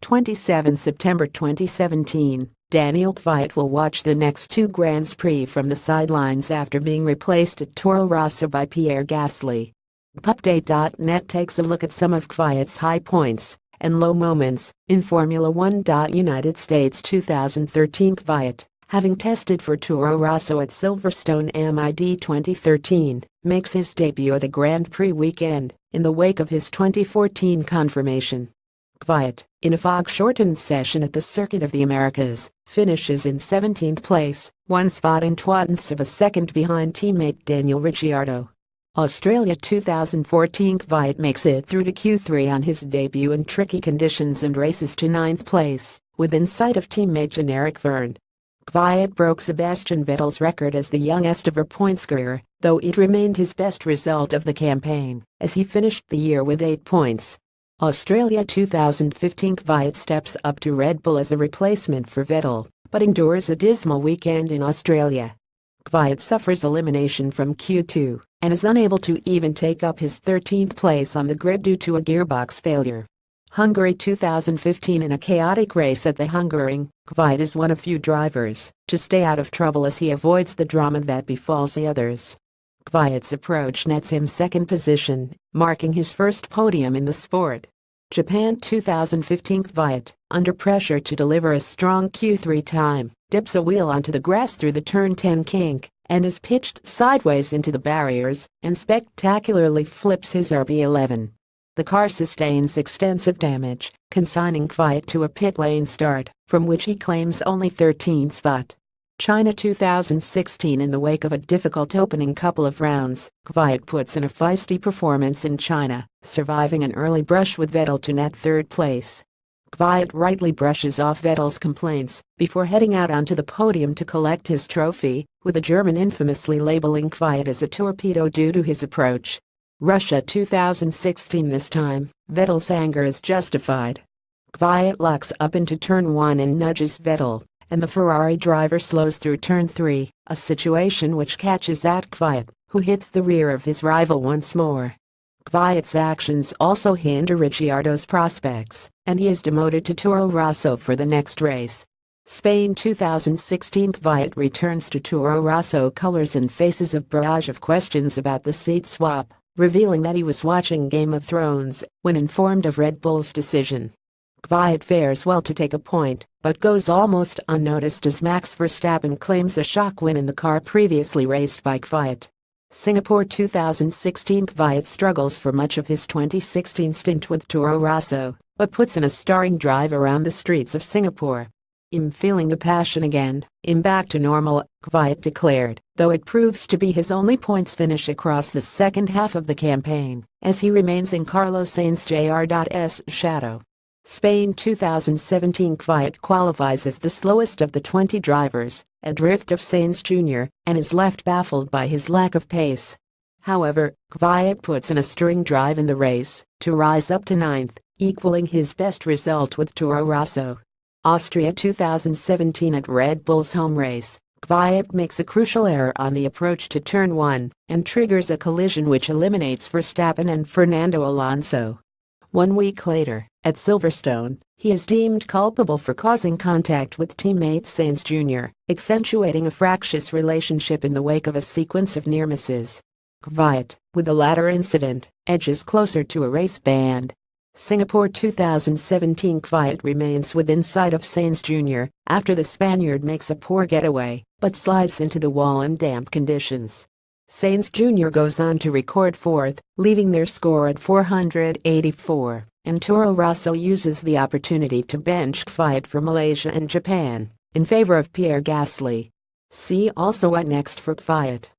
27 September 2017, Daniil Kvyat will watch the next two Grands Prix from the sidelines after being replaced at Toro Rosso by Pierre Gasly. Update.net takes a look at some of Kvyat's high points and low moments in Formula One. United States 2013 Kvyat, having tested for Toro Rosso at Silverstone Mid 2013, makes his debut at a Grand Prix weekend in the wake of his 2014 confirmation. Kvyat, in a fog-shortened session at the Circuit of the Americas, finishes in 17th place, 1 spot and 0.2 of a second behind teammate Daniil Ricciardo. Australia 2014 Kvyat makes it through to Q3 on his debut in tricky conditions and races to 9th place, within sight of teammate Generic Verne. Kvyat broke Sebastian Vettel's record as the youngest ever points-scorer, though it remained his best result of the campaign, as he finished the year with 8 points. Australia 2015 Kvyat steps up to Red Bull as a replacement for Vettel, but endures a dismal weekend in Australia. Kvyat suffers elimination from Q2 and is unable to even take up his 13th place on the grid due to a gearbox failure. Hungary 2015 In a chaotic race at the Hungaroring, Kvyat is one of few drivers to stay out of trouble as he avoids the drama that befalls the others. Kvyat's approach nets him second position, marking his first podium in the sport. Japan 2015 Kvyat, under pressure to deliver a strong Q3 time, dips a wheel onto the grass through the turn 10 kink and is pitched sideways into the barriers and spectacularly flips his RB11. The car sustains extensive damage, consigning Kvyat to a pit lane start, from which he claims only 13th spot. China 2016 In the wake of a difficult opening couple of rounds, Kvyat puts in a feisty performance in China, surviving an early brush with Vettel to net 3rd place. Kvyat rightly brushes off Vettel's complaints before heading out onto the podium to collect his trophy, with the German infamously labeling Kvyat as a torpedo due to his approach. Russia 2016 This time, Vettel's anger is justified. Kvyat locks up into turn 1 and nudges Vettel, and the Ferrari driver slows through turn 3, a situation which catches at Kvyat, who hits the rear of his rival once more. Kvyat's actions also hinder Ricciardo's prospects, and he is demoted to Toro Rosso for the next race. Spain 2016 Kvyat returns to Toro Rosso colors and faces a barrage of questions about the seat swap, revealing that he was watching Game of Thrones when informed of Red Bull's decision. Kvyat fares well to take a point, but goes almost unnoticed as Max Verstappen claims a shock win in the car previously raced by Kvyat. Singapore 2016 Kvyat struggles for much of his 2016 stint with Toro Rosso, but puts in a starring drive around the streets of Singapore. "I'm feeling the passion again, I'm back to normal," Kvyat declared, though it proves to be his only points finish across the second half of the campaign, as he remains in Carlos Sainz Jr.'s shadow. Spain 2017 Kvyat qualifies as the slowest of the 20 drivers, adrift of Sainz Jr., and is left baffled by his lack of pace. However, Kvyat puts in a stirring drive in the race to rise up to 9th, equaling his best result with Toro Rosso. Austria 2017 At Red Bull's home race, Kvyat makes a crucial error on the approach to turn 1 and triggers a collision which eliminates Verstappen and Fernando Alonso. 1 week later, at Silverstone, he is deemed culpable for causing contact with teammate Sainz Jr., accentuating a fractious relationship in the wake of a sequence of near misses. Kvyat, with the latter incident, edges closer to a race ban. Singapore 2017 Kvyat remains within sight of Sainz Jr. after the Spaniard makes a poor getaway, but slides into the wall in damp conditions. Sainz Jr. goes on to record 4th, leaving their score at 484, and Toro Rosso uses the opportunity to bench Kvyat for Malaysia and Japan, in favor of Pierre Gasly. See also What next for Kvyat.